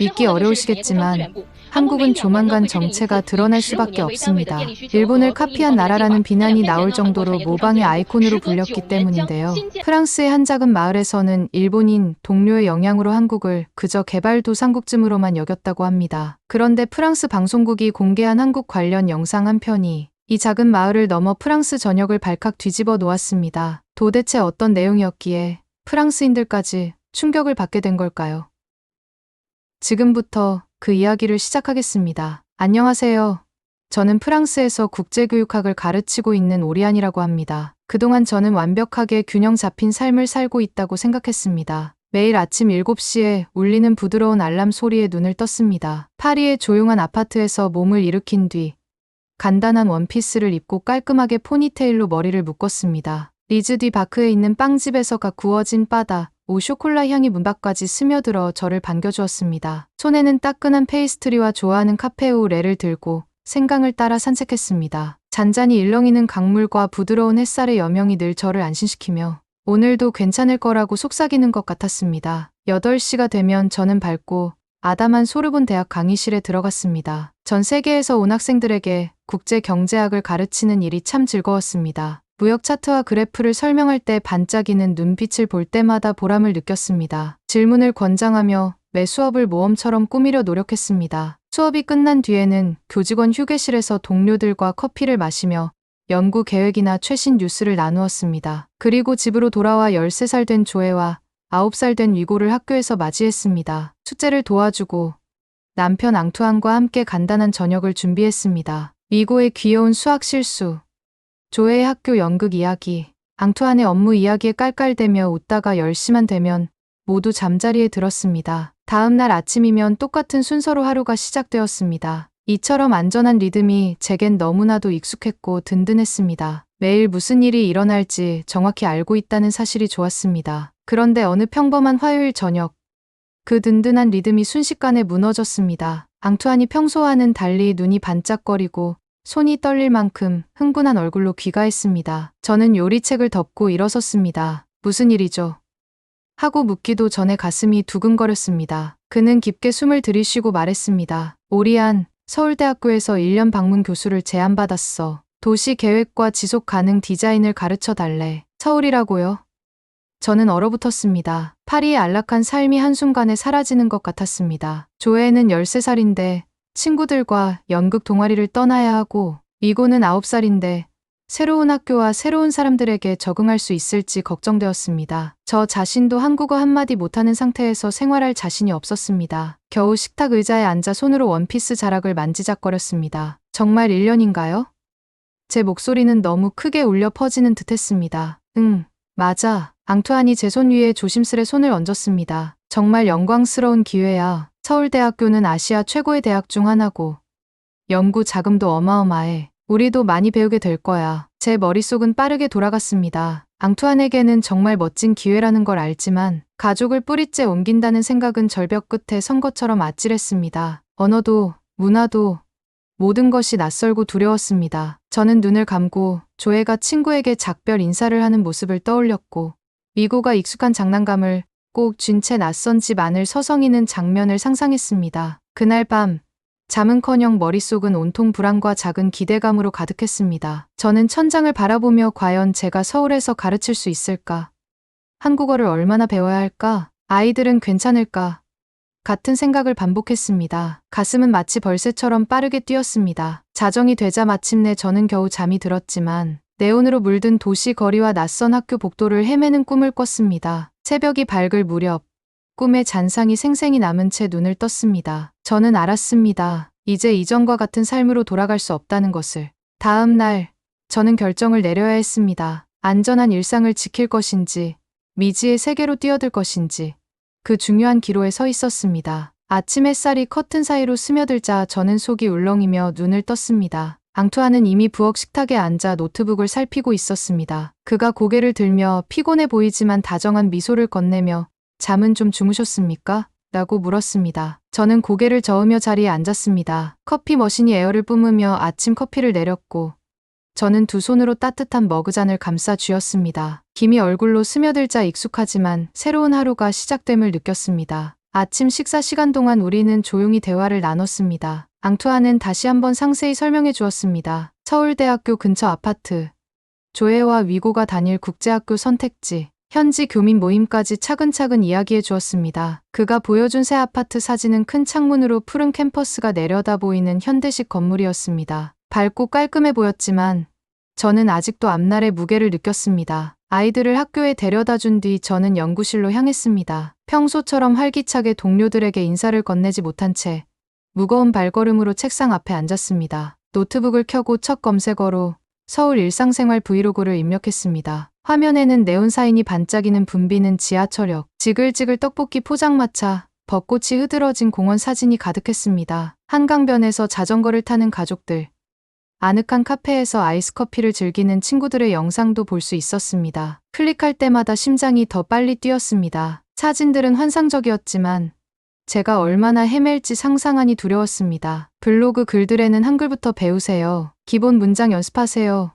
믿기 어려우시겠지만 한국은 조만간 정체가 드러날 수밖에 없습니다. 일본을 카피한 나라라는 비난이 나올 정도로 모방의 아이콘으로 불렸기 때문인데요. 프랑스의 한 작은 마을에서는 일본인 동료의 영향으로 한국을 그저 개발도상국쯤으로만 여겼다고 합니다. 그런데 프랑스 방송국이 공개한 한국 관련 영상 한 편이 이 작은 마을을 넘어 프랑스 전역을 발칵 뒤집어 놓았습니다. 도대체 어떤 내용이었기에 프랑스인들까지 충격을 받게 된 걸까요? 지금부터 그 이야기를 시작하겠습니다. 안녕하세요. 저는 프랑스에서 국제교육학을 가르치고 있는 오리안이라고 합니다. 그동안 저는 완벽하게 균형 잡힌 삶을 살고 있다고 생각했습니다. 매일 아침 7시에 울리는 부드러운 알람 소리에 눈을 떴습니다. 파리의 조용한 아파트에서 몸을 일으킨 뒤 간단한 원피스를 입고 깔끔하게 포니테일로 머리를 묶었습니다. 리즈 뒤 바크에 있는 빵집에서 갓 구워진 바다, 오 쇼콜라 향이 문 밖까지 스며들어 저를 반겨주었습니다. 손에는 따끈한 페이스트리와 좋아하는 카페오레를 들고 생강을 따라 산책했습니다. 잔잔히 일렁이는 강물과 부드러운 햇살의 여명이 늘 저를 안심시키며 오늘도 괜찮을 거라고 속삭이는 것 같았습니다. 8시가 되면 저는 밝고 아담한 소르본 대학 강의실에 들어갔습니다. 전 세계에서 온 학생들에게 국제 경제학을 가르치는 일이 참 즐거웠습니다. 무역 차트와 그래프를 설명할 때 반짝이는 눈빛을 볼 때마다 보람을 느꼈습니다. 질문을 권장하며 매 수업을 모험처럼 꾸미려 노력했습니다. 수업이 끝난 뒤에는 교직원 휴게실에서 동료들과 커피를 마시며 연구 계획이나 최신 뉴스를 나누었습니다. 그리고 집으로 돌아와 13살 된 조에와 9살 된 위고를 학교에서 맞이했습니다. 숙제를 도와주고 남편 앙투안과 함께 간단한 저녁을 준비했습니다. 위고의 귀여운 수학 실수, 조의 학교 연극 이야기, 앙투안의 업무 이야기에 깔깔대며 웃다가 10시만 되면 모두 잠자리에 들었습니다. 다음 날 아침이면 똑같은 순서로 하루가 시작되었습니다. 이처럼 안전한 리듬이 제겐 너무나도 익숙했고 든든했습니다. 매일 무슨 일이 일어날지 정확히 알고 있다는 사실이 좋았습니다. 그런데 어느 평범한 화요일 저녁, 그 든든한 리듬이 순식간에 무너졌습니다. 앙투안이 평소와는 달리 눈이 반짝거리고 손이 떨릴 만큼 흥분한 얼굴로 귀가했습니다. 저는 요리책을 덮고 일어섰습니다. 무슨 일이죠? 하고 묻기도 전에 가슴이 두근거렸습니다. 그는 깊게 숨을 들이쉬고 말했습니다. 오리안, 서울대학교에서 1년 방문 교수를 제안받았어. 도시 계획과 지속 가능 디자인을 가르쳐 달래. 서울이라고요? 저는 얼어붙었습니다. 파리의 안락한 삶이 한순간에 사라지는 것 같았습니다. 조에는 13살인데 친구들과 연극 동아리를 떠나야 하고 위고는 9살인데 새로운 학교와 새로운 사람들에게 적응할 수 있을지 걱정되었습니다. 저 자신도 한국어 한마디 못하는 상태에서 생활할 자신이 없었습니다. 겨우 식탁 의자에 앉아 손으로 원피스 자락을 만지작거렸습니다. 정말 1년인가요? 제 목소리는 너무 크게 울려 퍼지는 듯했습니다. 응, 맞아. 앙투안이 제 손 위에 조심스레 손을 얹었습니다. 정말 영광스러운 기회야. 서울대학교는 아시아 최고의 대학 중 하나고 연구 자금도 어마어마해. 우리도 많이 배우게 될 거야. 제 머릿속은 빠르게 돌아갔습니다. 앙투안에게는 정말 멋진 기회라는 걸 알지만 가족을 뿌리째 옮긴다는 생각은 절벽 끝에 선 것처럼 아찔했습니다. 언어도 문화도 모든 것이 낯설고 두려웠습니다. 저는 눈을 감고 조에가 친구에게 작별 인사를 하는 모습을 떠올렸고 위고가 익숙한 장난감을 꼭 쥔 채 낯선 집 안을 서성이는 장면을 상상했습니다. 그날 밤 잠은커녕 머릿속은 온통 불안과 작은 기대감으로 가득했습니다. 저는 천장을 바라보며 과연 제가 서울에서 가르칠 수 있을까? 한국어를 얼마나 배워야 할까? 아이들은 괜찮을까? 같은 생각을 반복했습니다. 가슴은 마치 벌새처럼 빠르게 뛰었습니다. 자정이 되자 마침내 저는 겨우 잠이 들었지만 네온으로 물든 도시 거리와 낯선 학교 복도를 헤매는 꿈을 꿨습니다. 새벽이 밝을 무렵 꿈의 잔상이 생생히 남은 채 눈을 떴습니다. 저는 알았습니다. 이제 이전과 같은 삶으로 돌아갈 수 없다는 것을. 다음 날 저는 결정을 내려야 했습니다. 안전한 일상을 지킬 것인지 미지의 세계로 뛰어들 것인지 그 중요한 기로에 서 있었습니다. 아침 햇살이 커튼 사이로 스며들자 저는 속이 울렁이며 눈을 떴습니다. 앙투안은 이미 부엌 식탁에 앉아 노트북을 살피고 있었습니다. 그가 고개를 들며 피곤해 보이지만 다정한 미소를 건네며 잠은 좀 주무셨습니까? 라고 물었습니다. 저는 고개를 저으며 자리에 앉았습니다. 커피 머신이 에어를 뿜으며 아침 커피를 내렸고 저는 두 손으로 따뜻한 머그잔을 감싸 쥐었습니다. 김이 얼굴로 스며들자 익숙하지만 새로운 하루가 시작됨을 느꼈습니다. 아침 식사 시간 동안 우리는 조용히 대화를 나눴습니다. 앙투아는 다시 한번 상세히 설명해 주었습니다. 서울대학교 근처 아파트, 조혜와 위고가 다닐 국제학교 선택지, 현지 교민 모임까지 차근차근 이야기해 주었습니다. 그가 보여준 새 아파트 사진은 큰 창문으로 푸른 캠퍼스가 내려다 보이는 현대식 건물이었습니다. 밝고 깔끔해 보였지만 저는 아직도 앞날의 무게를 느꼈습니다. 아이들을 학교에 데려다 준 뒤 저는 연구실로 향했습니다. 평소처럼 활기차게 동료들에게 인사를 건네지 못한 채 무거운 발걸음으로 책상 앞에 앉았습니다. 노트북을 켜고 첫 검색어로 서울 일상생활 브이로그를 입력했습니다. 화면에는 네온사인이 반짝이는 붐비는 지하철역, 지글지글 떡볶이 포장마차, 벚꽃이 흐드러진 공원 사진이 가득했습니다. 한강변에서 자전거를 타는 가족들, 아늑한 카페에서 아이스커피를 즐기는 친구들의 영상도 볼 수 있었습니다. 클릭할 때마다 심장이 더 빨리 뛰었습니다. 사진들은 환상적이었지만 제가 얼마나 헤맬지 상상하니 두려웠습니다. 블로그 글들에는 한글부터 배우세요. 기본 문장 연습하세요.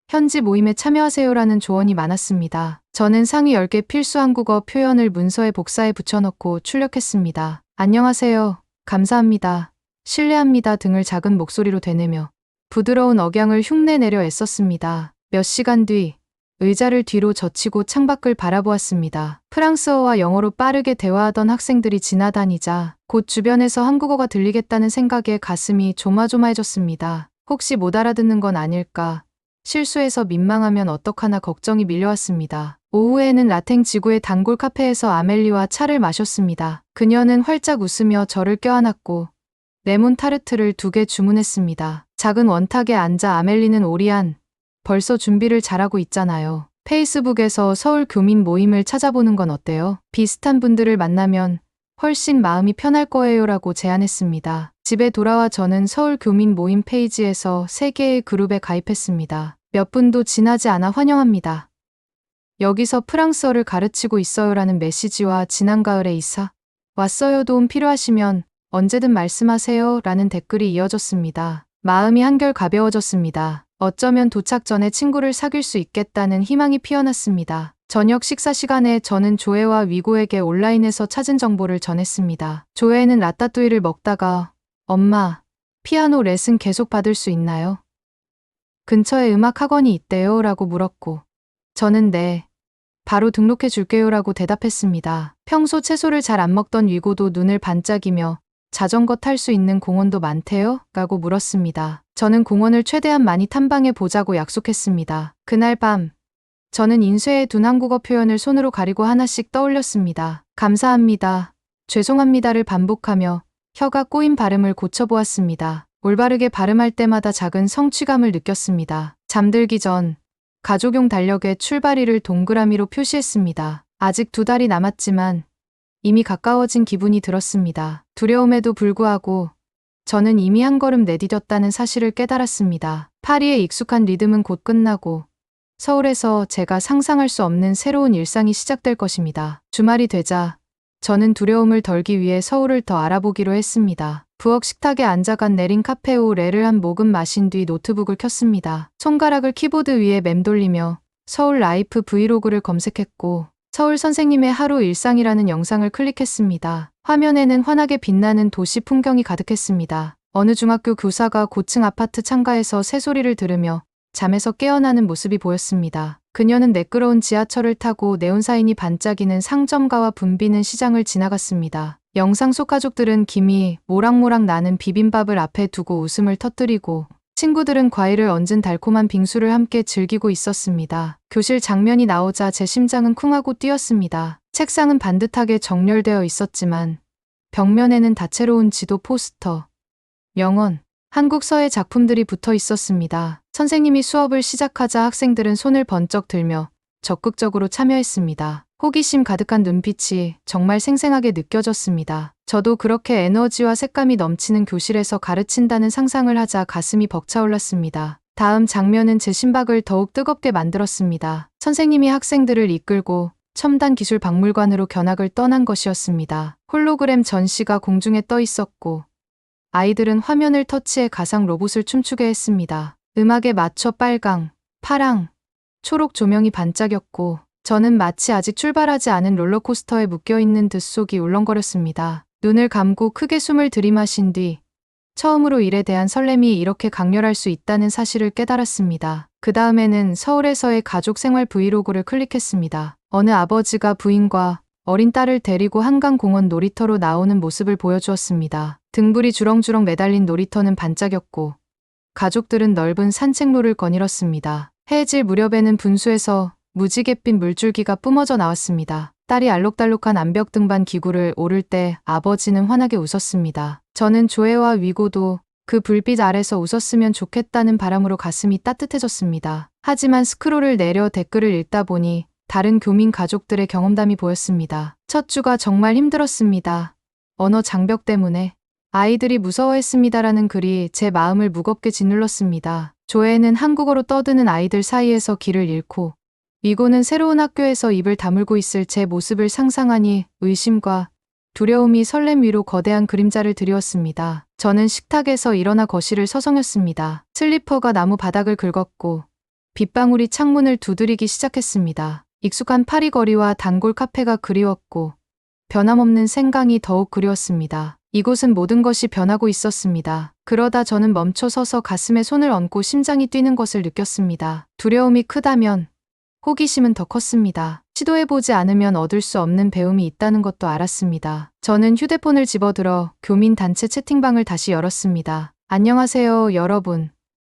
현지 모임에 참여하세요라는 조언이 많았습니다. 저는 상위 10개 필수 한국어 표현을 문서에 복사해 붙여넣고 출력했습니다. 안녕하세요. 감사합니다. 신뢰합니다 등을 작은 목소리로 되뇌며 부드러운 억양을 흉내내려 애썼습니다. 몇 시간 뒤 의자를 뒤로 젖히고 창밖을 바라보았습니다. 프랑스어와 영어로 빠르게 대화하던 학생들이 지나다니자 곧 주변에서 한국어가 들리겠다는 생각에 가슴이 조마조마해졌습니다. 혹시 못 알아듣는 건 아닐까? 실수해서 민망하면 어떡하나 걱정이 밀려왔습니다. 오후에는 라탱 지구의 단골 카페에서 아멜리와 차를 마셨습니다. 그녀는 활짝 웃으며 저를 껴안았고 레몬 타르트를 2개 주문했습니다. 작은 원탁에 앉아 아멜리는 오리안, 벌써 준비를 잘하고 있잖아요. 페이스북에서 서울 교민 모임을 찾아보는 건 어때요? 비슷한 분들을 만나면 훨씬 마음이 편할 거예요 라고 제안했습니다. 집에 돌아와 저는 서울 교민 모임 페이지에서 3개의 그룹에 가입했습니다. 몇 분도 지나지 않아 환영합니다. 여기서 프랑스어를 가르치고 있어요라는 메시지와 지난 가을에 이사 왔어요 도움 필요하시면 언제든 말씀하세요 라는 댓글이 이어졌습니다. 마음이 한결 가벼워졌습니다. 어쩌면 도착 전에 친구를 사귈 수 있겠다는 희망이 피어났습니다. 저녁 식사 시간에 저는 조혜와 위고에게 온라인에서 찾은 정보를 전했습니다. 조혜는 라따뚜이를 먹다가 엄마, 피아노 레슨 계속 받을 수 있나요? 근처에 음악 학원이 있대요 라고 물었고 저는 네, 바로 등록해 줄게요 라고 대답했습니다. 평소 채소를 잘 안 먹던 위고도 눈을 반짝이며 자전거 탈 수 있는 공원도 많대요? 라고 물었습니다. 저는 공원을 최대한 많이 탐방해 보자고 약속했습니다. 그날 밤, 저는 인쇄해 둔 한국어 표현을 손으로 가리고 하나씩 떠올렸습니다. 감사합니다. 죄송합니다를 반복하며 혀가 꼬인 발음을 고쳐보았습니다. 올바르게 발음할 때마다 작은 성취감을 느꼈습니다. 잠들기 전 가족용 달력에 출발일을 동그라미로 표시했습니다. 아직 2달이 남았지만 이미 가까워진 기분이 들었습니다. 두려움에도 불구하고 저는 이미 한 걸음 내디뎠다는 사실을 깨달았습니다. 파리의 익숙한 리듬은 곧 끝나고 서울에서 제가 상상할 수 없는 새로운 일상이 시작될 것입니다. 주말이 되자 저는 두려움을 덜기 위해 서울을 더 알아보기로 했습니다. 부엌 식탁에 앉아간 내린 카페오 레를 한 모금 마신 뒤 노트북을 켰습니다. 손가락을 키보드 위에 맴돌리며 서울 라이프 브이로그를 검색했고 서울 선생님의 하루 일상이라는 영상을 클릭했습니다. 화면에는 환하게 빛나는 도시 풍경이 가득했습니다. 어느 중학교 교사가 고층 아파트 창가에서 새소리를 들으며 잠에서 깨어나는 모습이 보였습니다. 그녀는 매끄러운 지하철을 타고 네온사인이 반짝이는 상점가와 붐비는 시장을 지나갔습니다. 영상 속 가족들은 김이 모락모락 나는 비빔밥을 앞에 두고 웃음을 터뜨리고 친구들은 과일을 얹은 달콤한 빙수를 함께 즐기고 있었습니다. 교실 장면이 나오자 제 심장은 쿵하고 뛰었습니다. 책상은 반듯하게 정렬되어 있었지만 벽면에는 다채로운 지도 포스터, 명언, 한국 서예 작품들이 붙어 있었습니다. 선생님이 수업을 시작하자 학생들은 손을 번쩍 들며 적극적으로 참여했습니다. 호기심 가득한 눈빛이 정말 생생하게 느껴졌습니다. 저도 그렇게 에너지와 색감이 넘치는 교실에서 가르친다는 상상을 하자 가슴이 벅차올랐습니다. 다음 장면은 제 심박을 더욱 뜨겁게 만들었습니다. 선생님이 학생들을 이끌고 첨단 기술 박물관으로 견학을 떠난 것이었습니다. 홀로그램 전시가 공중에 떠 있었고 아이들은 화면을 터치해 가상 로봇을 춤추게 했습니다. 음악에 맞춰 빨강, 파랑, 초록 조명이 반짝였고 저는 마치 아직 출발하지 않은 롤러코스터에 묶여있는 듯 속이 울렁거렸습니다. 눈을 감고 크게 숨을 들이마신 뒤 처음으로 일에 대한 설렘이 이렇게 강렬할 수 있다는 사실을 깨달았습니다. 그 다음에는 서울에서의 가족 생활 브이로그를 클릭했습니다. 어느 아버지가 부인과 어린 딸을 데리고 한강공원 놀이터로 나오는 모습을 보여주었습니다. 등불이 주렁주렁 매달린 놀이터는 반짝였고 가족들은 넓은 산책로를 거닐었습니다. 해질 무렵에는 분수에서 무지갯빛 물줄기가 뿜어져 나왔습니다. 딸이 알록달록한 암벽 등반 기구를 오를 때 아버지는 환하게 웃었습니다. 저는 조애와 위고도 그 불빛 아래서 웃었으면 좋겠다는 바람으로 가슴이 따뜻해졌습니다. 하지만 스크롤을 내려 댓글을 읽다 보니 다른 교민 가족들의 경험담이 보였습니다. 첫 주가 정말 힘들었습니다. 언어 장벽 때문에 아이들이 무서워했습니다라는 글이 제 마음을 무겁게 짓눌렀습니다. 조애는 한국어로 떠드는 아이들 사이에서 길을 잃고 위고는 새로운 학교에서 입을 다물고 있을 제 모습을 상상하니 의심과 두려움이 설렘 위로 거대한 그림자를 드리웠습니다. 저는 식탁에서 일어나 거실을 서성였습니다. 슬리퍼가 나무 바닥을 긁었고 빗방울이 창문을 두드리기 시작했습니다. 익숙한 파리거리와 단골 카페가 그리웠고 변함없는 생강이 더욱 그리웠습니다. 이곳은 모든 것이 변하고 있었습니다. 그러다 저는 멈춰 서서 가슴에 손을 얹고 심장이 뛰는 것을 느꼈습니다. 두려움이 크다면 호기심은 더 컸습니다. 시도해보지 않으면 얻을 수 없는 배움이 있다는 것도 알았습니다. 저는 휴대폰을 집어들어 교민 단체 채팅방을 다시 열었습니다. 안녕하세요, 여러분.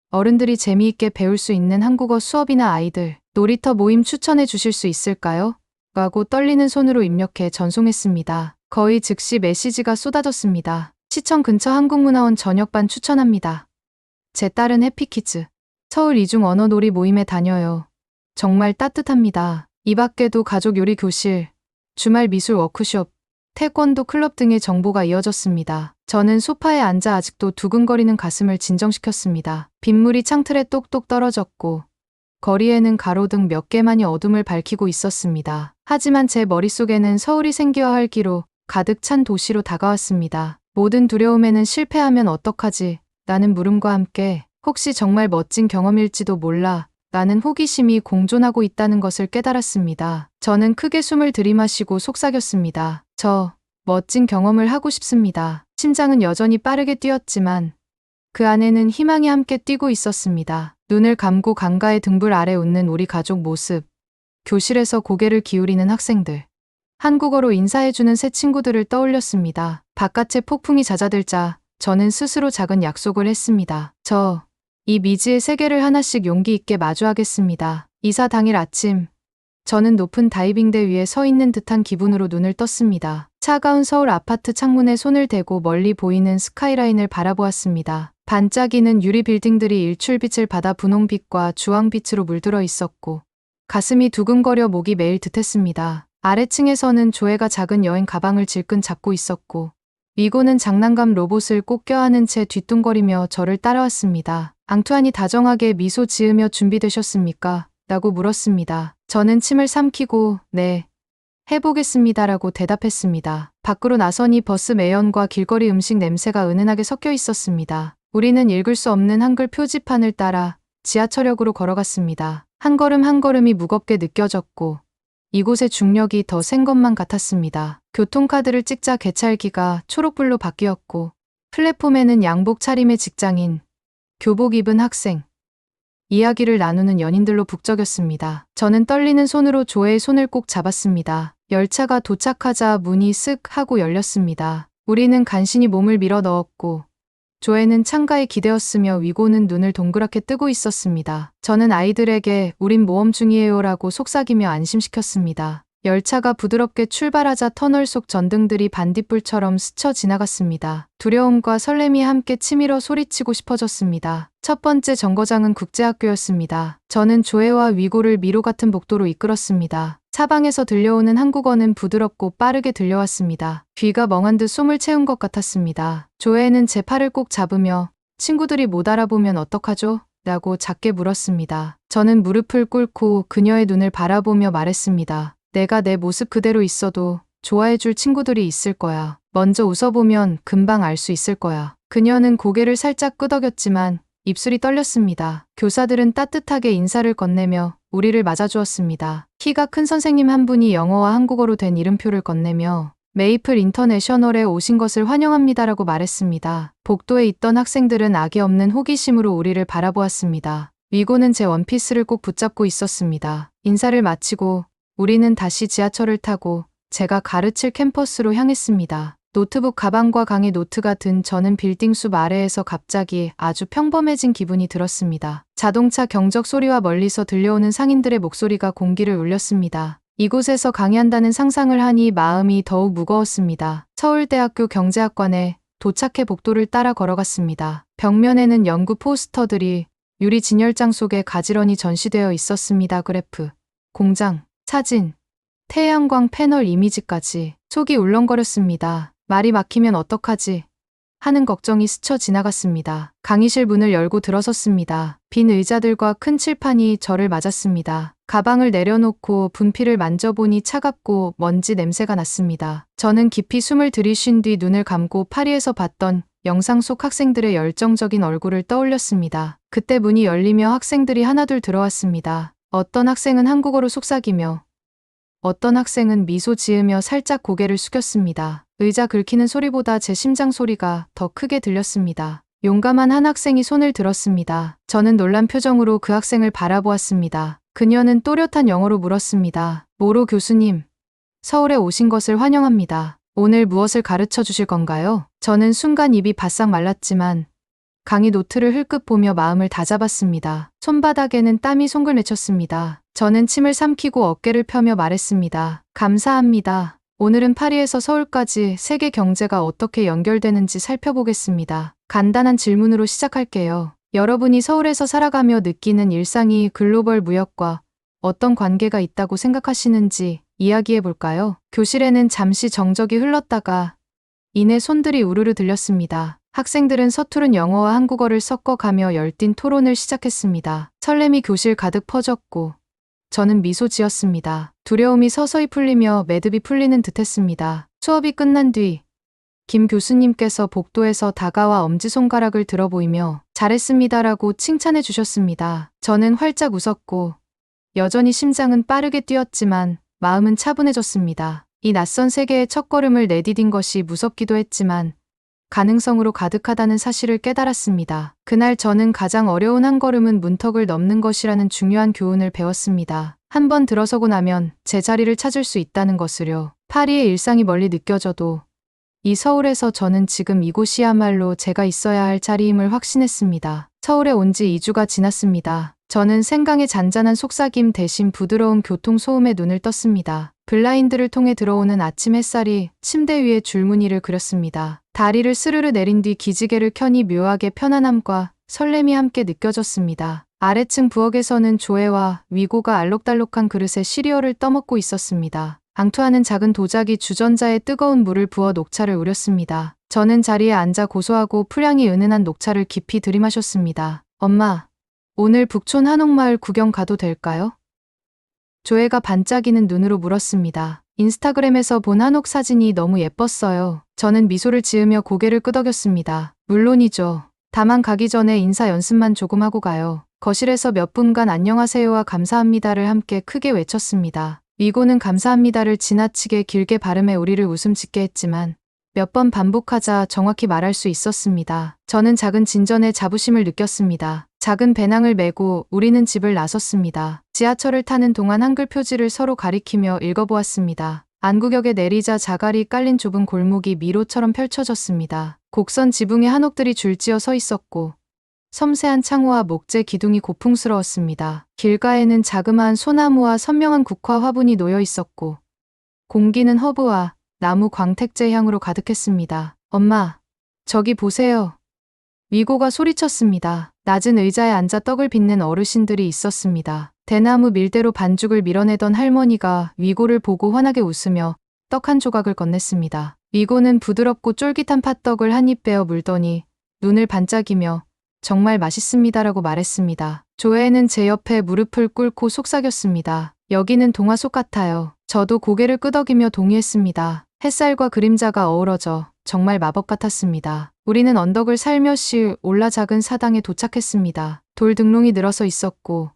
어른들이 재미있게 배울 수 있는 한국어 수업이나 아이들, 놀이터 모임 추천해 주실 수 있을까요? 라고 떨리는 손으로 입력해 전송했습니다. 거의 즉시 메시지가 쏟아졌습니다. 시청 근처 한국문화원 저녁반 추천합니다. 제 딸은 해피키즈, 서울 이중 언어놀이 모임에 다녀요. 정말 따뜻합니다. 이 밖에도 가족 요리 교실, 주말 미술 워크숍, 태권도 클럽 등의 정보가 이어졌습니다. 저는 소파에 앉아 아직도 두근거리는 가슴을 진정시켰습니다. 빗물이 창틀에 똑똑 떨어졌고 거리에는 가로등 몇 개만이 어둠을 밝히고 있었습니다. 하지만 제 머릿속에는 서울이 생기와 활기로 가득 찬 도시로 다가왔습니다. 모든 두려움에는 실패하면 어떡하지? 라는 물음과 함께 혹시 정말 멋진 경험일지도 몰라 라는 호기심이 공존하고 있다는 것을 깨달았습니다. 저는 크게 숨을 들이마시고 속삭였습니다. 저 멋진 경험을 하고 싶습니다. 심장은 여전히 빠르게 뛰었지만 그 안에는 희망이 함께 뛰고 있었습니다. 눈을 감고 강가의 등불 아래 웃는 우리 가족 모습, 교실에서 고개를 기울이는 학생들, 한국어로 인사해주는 새 친구들을 떠올렸습니다. 바깥의 폭풍이 잦아들자 저는 스스로 작은 약속을 했습니다. 이 미지의 세계를 하나씩 용기 있게 마주하겠습니다. 이사 당일 아침, 저는 높은 다이빙대 위에 서 있는 듯한 기분으로 눈을 떴습니다. 차가운 서울 아파트 창문에 손을 대고 멀리 보이는 스카이라인을 바라보았습니다. 반짝이는 유리 빌딩들이 일출빛을 받아 분홍빛과 주황빛으로 물들어 있었고 가슴이 두근거려 목이 메일 듯했습니다. 아래층에서는 조애가 작은 여행 가방을 질끈 잡고 있었고 위고는 장난감 로봇을 꼭 껴안은 채 뒤뚱거리며 저를 따라왔습니다. 앙투안이 다정하게 미소 지으며 준비되셨습니까? 라고 물었습니다. 저는 침을 삼키고 네, 해보겠습니다라고 대답했습니다. 밖으로 나서니 버스 매연과 길거리 음식 냄새가 은은하게 섞여 있었습니다. 우리는 읽을 수 없는 한글 표지판을 따라 지하철역으로 걸어갔습니다. 한 걸음 한 걸음이 무겁게 느껴졌고 이곳의 중력이 더 센 것만 같았습니다. 교통카드를 찍자 개찰기가 초록불로 바뀌었고 플랫폼에는 양복 차림의 직장인, 교복 입은 학생, 이야기를 나누는 연인들로 북적였습니다. 저는 떨리는 손으로 조애의 손을 꼭 잡았습니다. 열차가 도착하자 문이 쓱 하고 열렸습니다. 우리는 간신히 몸을 밀어 넣었고 조애는 창가에 기대었으며 위고는 눈을 동그랗게 뜨고 있었습니다. 저는 아이들에게 우린 모험 중이에요 라고 속삭이며 안심시켰습니다. 열차가 부드럽게 출발하자 터널 속 전등들이 반딧불처럼 스쳐 지나갔습니다. 두려움과 설렘이 함께 치밀어 소리치고 싶어졌습니다. 첫 번째 정거장은 국제학교였습니다. 저는 조애와 위고를 미로 같은 복도로 이끌었습니다. 사방에서 들려오는 한국어는 부드럽고 빠르게 들려왔습니다. 귀가 멍한 듯 숨을 채운 것 같았습니다. 조애는 제 팔을 꼭 잡으며 친구들이 못 알아보면 어떡하죠? 라고 작게 물었습니다. 저는 무릎을 꿇고 그녀의 눈을 바라보며 말했습니다. 내가 내 모습 그대로 있어도 좋아해줄 친구들이 있을 거야. 먼저 웃어보면 금방 알 수 있을 거야. 그녀는 고개를 살짝 끄덕였지만 입술이 떨렸습니다. 교사들은 따뜻하게 인사를 건네며 우리를 맞아주었습니다. 키가 큰 선생님 한 분이 영어와 한국어로 된 이름표를 건네며 메이플 인터내셔널에 오신 것을 환영합니다라고 말했습니다. 복도에 있던 학생들은 악의 없는 호기심으로 우리를 바라보았습니다. 위고는 제 원피스를 꼭 붙잡고 있었습니다. 인사를 마치고 우리는 다시 지하철을 타고 제가 가르칠 캠퍼스로 향했습니다. 노트북 가방과 강의 노트가 든 저는 빌딩 숲 아래에서 갑자기 아주 평범해진 기분이 들었습니다. 자동차 경적 소리와 멀리서 들려오는 상인들의 목소리가 공기를 울렸습니다. 이곳에서 강의한다는 상상을 하니 마음이 더욱 무거웠습니다. 서울대학교 경제학관에 도착해 복도를 따라 걸어갔습니다. 벽면에는 연구 포스터들이 유리 진열장 속에 가지런히 전시되어 있었습니다. 그래프, 공장, 사진, 태양광 패널 이미지까지 속이 울렁거렸습니다. 말이 막히면 어떡하지? 하는 걱정이 스쳐 지나갔습니다. 강의실 문을 열고 들어섰습니다. 빈 의자들과 큰 칠판이 저를 맞았습니다. 가방을 내려놓고 분필을 만져보니 차갑고 먼지 냄새가 났습니다. 저는 깊이 숨을 들이쉰 뒤 눈을 감고 파리에서 봤던 영상 속 학생들의 열정적인 얼굴을 떠올렸습니다. 그때 문이 열리며 학생들이 하나둘 들어왔습니다. 어떤 학생은 한국어로 속삭이며 어떤 학생은 미소 지으며 살짝 고개를 숙였습니다. 의자 긁히는 소리보다 제 심장 소리가 더 크게 들렸습니다. 용감한 한 학생이 손을 들었습니다. 저는 놀란 표정으로 그 학생을 바라보았습니다. 그녀는 또렷한 영어로 물었습니다. 모로 교수님, 서울에 오신 것을 환영합니다. 오늘 무엇을 가르쳐 주실 건가요? 저는 순간 입이 바싹 말랐지만 강의 노트를 흘끗 보며 마음을 다잡았습니다. 손바닥에는 땀이 송글맺혔습니다. 저는 침을 삼키고 어깨를 펴며 말했습니다. 감사합니다. 오늘은 파리에서 서울까지 세계 경제가 어떻게 연결되는지 살펴보겠습니다. 간단한 질문으로 시작할게요. 여러분이 서울에서 살아가며 느끼는 일상이 글로벌 무역과 어떤 관계가 있다고 생각하시는지 이야기해 볼까요? 교실에는 잠시 정적이 흘렀다가 이내 손들이 우르르 들렸습니다. 학생들은 서투른 영어와 한국어를 섞어가며 열띤 토론을 시작했습니다. 설렘이 교실 가득 퍼졌고 저는 미소 지었습니다. 두려움이 서서히 풀리며 매듭이 풀리는 듯했습니다. 수업이 끝난 뒤 김 교수님께서 복도에서 다가와 엄지손가락을 들어 보이며 잘했습니다라고 칭찬해 주셨습니다. 저는 활짝 웃었고 여전히 심장은 빠르게 뛰었지만 마음은 차분해졌습니다. 이 낯선 세계의 첫걸음을 내디딘 것이 무섭기도 했지만 가능성으로 가득하다는 사실을 깨달았습니다. 그날 저는 가장 어려운 한 걸음은 문턱을 넘는 것이라는 중요한 교훈을 배웠습니다. 한 번 들어서고 나면 제 자리를 찾을 수 있다는 것을요. 파리의 일상이 멀리 느껴져도 이 서울에서 저는 지금 이곳이야말로 제가 있어야 할 자리임을 확신했습니다. 서울에 온 지 2주가 지났습니다. 저는 생강의 잔잔한 속삭임 대신 부드러운 교통소음에 눈을 떴습니다. 블라인드를 통해 들어오는 아침 햇살이 침대 위에 줄무늬를 그렸습니다. 다리를 스르르 내린 뒤 기지개를 켜니 묘하게 편안함과 설렘이 함께 느껴졌습니다. 아래층 부엌에서는 조회와 위고가 알록달록한 그릇에 시리얼을 떠먹고 있었습니다. 앙투아는 작은 도자기 주전자에 뜨거운 물을 부어 녹차를 우렸습니다. 저는 자리에 앉아 고소하고 풀향이 은은한 녹차를 깊이 들이마셨습니다. 엄마, 오늘 북촌 한옥마을 구경 가도 될까요? 조회가 반짝이는 눈으로 물었습니다. 인스타그램에서 본 한옥 사진이 너무 예뻤어요. 저는 미소를 지으며 고개를 끄덕였습니다. 물론이죠. 다만 가기 전에 인사 연습만 조금 하고 가요. 거실에서 몇 분간 안녕하세요와 감사합니다를 함께 크게 외쳤습니다. 위고는 감사합니다를 지나치게 길게 발음해 우리를 웃음 짓게 했지만 몇 번 반복하자 정확히 말할 수 있었습니다. 저는 작은 진전에 자부심을 느꼈습니다. 작은 배낭을 메고 우리는 집을 나섰습니다. 지하철을 타는 동안 한글 표지를 서로 가리키며 읽어보았습니다. 안구역에 내리자 자갈이 깔린 좁은 골목이 미로처럼 펼쳐졌습니다. 곡선 지붕에 한옥들이 줄지어 서 있었고 섬세한 창호와 목재 기둥이 고풍스러웠습니다. 길가에는 자그마한 소나무와 선명한 국화 화분이 놓여 있었고 공기는 허브와 나무 광택제 향으로 가득했습니다. 엄마, 저기 보세요. 위고가 소리쳤습니다. 낮은 의자에 앉아 떡을 빚는 어르신들이 있었습니다. 대나무 밀대로 반죽을 밀어내던 할머니가 위고를 보고 환하게 웃으며 떡 한 조각을 건넸습니다. 위고는 부드럽고 쫄깃한 팥떡을 한 입 베어 물더니 눈을 반짝이며 정말 맛있습니다라고 말했습니다. 조회는 제 옆에 무릎을 꿇고 속삭였습니다. 여기는 동화 속 같아요. 저도 고개를 끄덕이며 동의했습니다. 햇살과 그림자가 어우러져 정말 마법 같았습니다. 우리는 언덕을 살며시 올라 작은 사당에 도착했습니다. 돌 등롱이 늘어서 있었고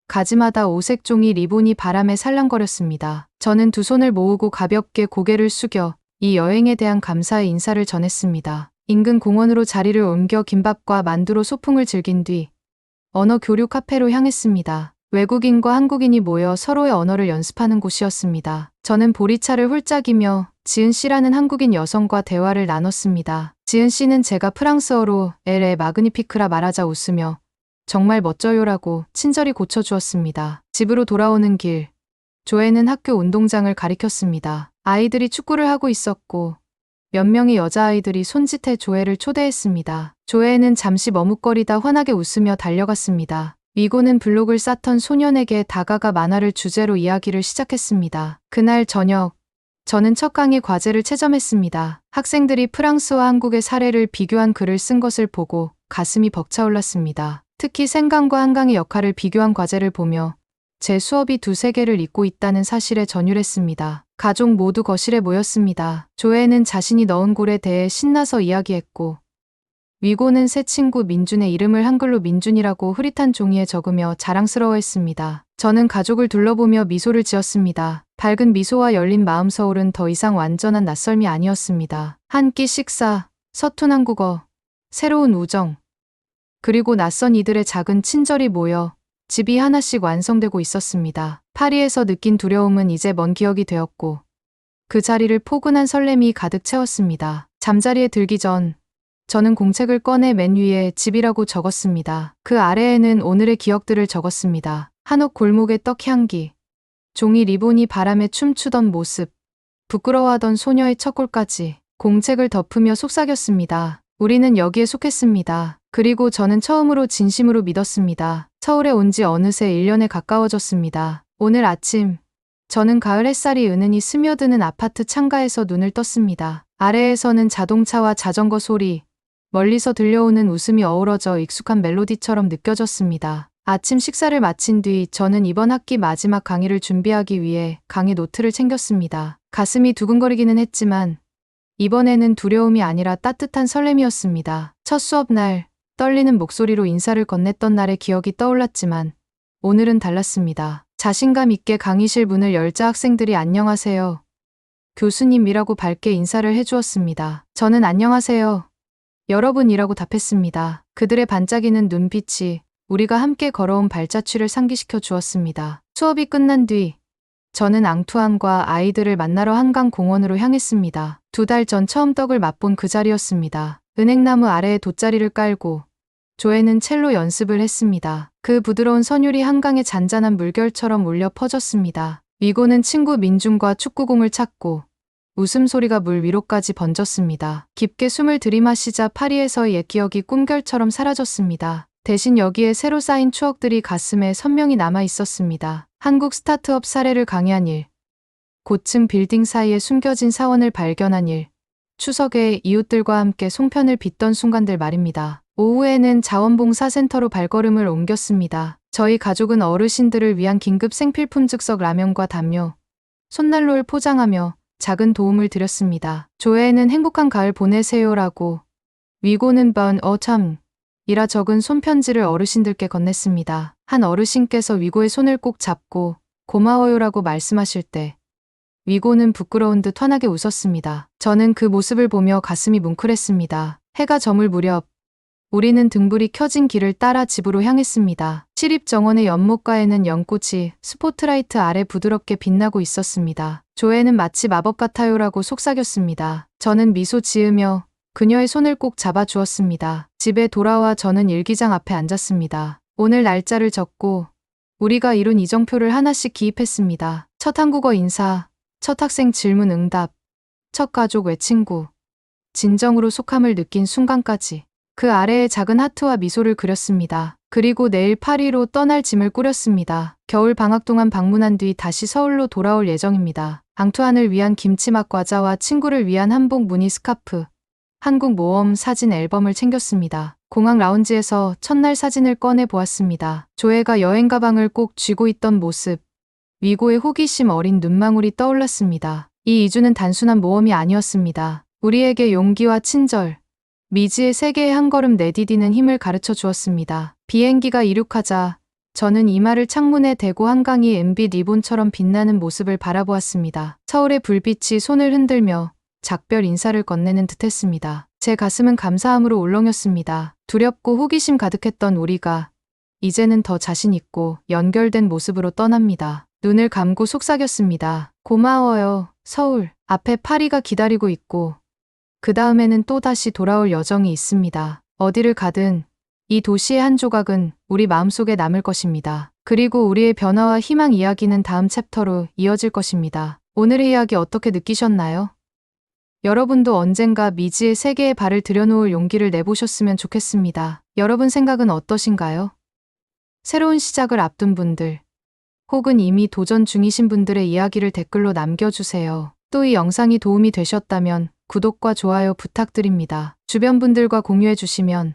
가지마다 오색 종이 리본이 바람에 살랑거렸습니다. 저는 두 손을 모으고 가볍게 고개를 숙여 이 여행에 대한 감사의 인사를 전했습니다. 인근 공원으로 자리를 옮겨 김밥과 만두로 소풍을 즐긴 뒤 언어 교류 카페로 향했습니다. 외국인과 한국인이 모여 서로의 언어를 연습하는 곳이었습니다. 저는 보리차를 홀짝이며 지은 씨라는 한국인 여성과 대화를 나눴습니다. 지은 씨는 제가 프랑스어로 엘에 마그니피크라 말하자 웃으며 정말 멋져요라고 친절히 고쳐주었습니다. 집으로 돌아오는 길, 조에는 학교 운동장을 가리켰습니다. 아이들이 축구를 하고 있었고 몇 명의 여자아이들이 손짓해 조에를 초대했습니다. 조에는 잠시 머뭇거리다 환하게 웃으며 달려갔습니다. 위고는 블록을 쌓던 소년에게 다가가 만화를 주제로 이야기를 시작했습니다. 그날 저녁, 저는 첫 강의 과제를 채점했습니다. 학생들이 프랑스와 한국의 사례를 비교한 글을 쓴 것을 보고 가슴이 벅차올랐습니다. 특히 생강과 한강의 역할을 비교한 과제를 보며 제 수업이 두세 개를 잇고 있다는 사실에 전율했습니다. 가족 모두 거실에 모였습니다. 조에는 자신이 넣은 골에 대해 신나서 이야기했고 위고는 새 친구 민준의 이름을 한글로 민준이라고 흐릿한 종이에 적으며 자랑스러워했습니다. 저는 가족을 둘러보며 미소를 지었습니다. 밝은 미소와 열린 마음 서울은 더 이상 완전한 낯설미 아니었습니다. 한 끼 식사, 서툰 한국어, 새로운 우정, 그리고 낯선 이들의 작은 친절이 모여 집이 하나씩 완성되고 있었습니다. 파리에서 느낀 두려움은 이제 먼 기억이 되었고 그 자리를 포근한 설렘이 가득 채웠습니다. 잠자리에 들기 전 저는 공책을 꺼내 맨 위에 집이라고 적었습니다. 그 아래에는 오늘의 기억들을 적었습니다. 한옥 골목의 떡향기, 종이 리본이 바람에 춤추던 모습, 부끄러워하던 소녀의 첫 골까지 공책을 덮으며 속삭였습니다. 우리는 여기에 속했습니다. 그리고 저는 처음으로 진심으로 믿었습니다. 서울에 온 지 어느새 1년에 가까워졌습니다. 오늘 아침, 저는 가을 햇살이 은은히 스며드는 아파트 창가에서 눈을 떴습니다. 아래에서는 자동차와 자전거 소리, 멀리서 들려오는 웃음이 어우러져 익숙한 멜로디처럼 느껴졌습니다. 아침 식사를 마친 뒤 저는 이번 학기 마지막 강의를 준비하기 위해 강의 노트를 챙겼습니다. 가슴이 두근거리기는 했지만 이번에는 두려움이 아니라 따뜻한 설렘이었습니다. 첫 수업 날, 떨리는 목소리로 인사를 건넸던 날의 기억이 떠올랐지만 오늘은 달랐습니다. 자신감 있게 강의실 문을 열자 학생들이 안녕하세요. 교수님이라고 밝게 인사를 해주었습니다. 저는 안녕하세요. 여러분이라고 답했습니다. 그들의 반짝이는 눈빛이 우리가 함께 걸어온 발자취를 상기시켜 주었습니다. 수업이 끝난 뒤 저는 앙투안과 아이들을 만나러 한강 공원으로 향했습니다. 2달 전 처음 떡을 맛본 그 자리였습니다. 은행나무 아래에 돗자리를 깔고 조에는 첼로 연습을 했습니다. 그 부드러운 선율이 한강의 잔잔한 물결처럼 울려 퍼졌습니다. 위고는 친구 민준과 축구공을 찾고 웃음소리가 물 위로까지 번졌습니다. 깊게 숨을 들이마시자 파리에서의 옛 기억이 꿈결처럼 사라졌습니다. 대신 여기에 새로 쌓인 추억들이 가슴에 선명히 남아 있었습니다. 한국 스타트업 사례를 강의한 일, 고층 빌딩 사이에 숨겨진 사원을 발견한 일, 추석에 이웃들과 함께 송편을 빚던 순간들 말입니다. 오후에는 자원봉사센터로 발걸음을 옮겼습니다. 저희 가족은 어르신들을 위한 긴급 생필품 즉석 라면과 담요, 손난로를 포장하며 작은 도움을 드렸습니다. 조에는 행복한 가을 보내세요라고, 위고는 Bon autumn 이라 적은 손편지를 어르신들께 건넸습니다. 한 어르신께서 위고의 손을 꼭 잡고 고마워요라고 말씀하실 때 위고는 부끄러운 듯 환하게 웃었습니다. 저는 그 모습을 보며 가슴이 뭉클했습니다. 해가 저물 무렵 우리는 등불이 켜진 길을 따라 집으로 향했습니다. 시립정원의 연못가에는 연꽃이 스포트라이트 아래 부드럽게 빛나고 있었습니다. 조에는 마치 마법 같아요라고 속삭였습니다. 저는 미소 지으며 그녀의 손을 꼭 잡아주었습니다. 집에 돌아와 저는 일기장 앞에 앉았습니다. 오늘 날짜를 적고 우리가 이룬 이정표를 하나씩 기입했습니다. 첫 한국어 인사, 첫 학생 질문 응답, 첫 가족 외친구, 진정으로 속함을 느낀 순간까지. 그 아래에 작은 하트와 미소를 그렸습니다. 그리고 내일 파리로 떠날 짐을 꾸렸습니다. 겨울 방학 동안 방문한 뒤 다시 서울로 돌아올 예정입니다. 앙투안을 위한 김치맛 과자와 친구를 위한 한복 무늬 스카프, 한국 모험 사진 앨범을 챙겼습니다. 공항 라운지에서 첫날 사진을 꺼내 보았습니다. 조에가 여행 가방을 꼭 쥐고 있던 모습, 위고의 호기심 어린 눈망울이 떠올랐습니다. 이 이주는 단순한 모험이 아니었습니다. 우리에게 용기와 친절, 미지의 세계에 한 걸음 내디디는 힘을 가르쳐 주었습니다. 비행기가 이륙하자 저는 이마를 창문에 대고 한강이 은빛 리본처럼 빛나는 모습을 바라보았습니다. 서울의 불빛이 손을 흔들며 작별 인사를 건네는 듯했습니다. 제 가슴은 감사함으로 울렁였습니다. 두렵고 호기심 가득했던 우리가 이제는 더 자신 있고 연결된 모습으로 떠납니다. 눈을 감고 속삭였습니다. 고마워요, 서울. 앞에 파리가 기다리고 있고 그 다음에는 또 다시 돌아올 여정이 있습니다. 어디를 가든 이 도시의 한 조각은 우리 마음속에 남을 것입니다. 그리고 우리의 변화와 희망 이야기는 다음 챕터로 이어질 것입니다. 오늘의 이야기 어떻게 느끼셨나요? 여러분도 언젠가 미지의 세계에 발을 들여놓을 용기를 내보셨으면 좋겠습니다. 여러분 생각은 어떠신가요? 새로운 시작을 앞둔 분들, 혹은 이미 도전 중이신 분들의 이야기를 댓글로 남겨주세요. 또 이 영상이 도움이 되셨다면 구독과 좋아요 부탁드립니다. 주변 분들과 공유해 주시면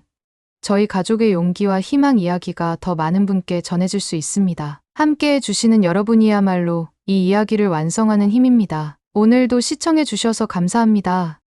저희 가족의 용기와 희망 이야기가 더 많은 분께 전해질 수 있습니다. 함께 해주시는 여러분이야말로 이 이야기를 완성하는 힘입니다. 오늘도 시청해 주셔서 감사합니다.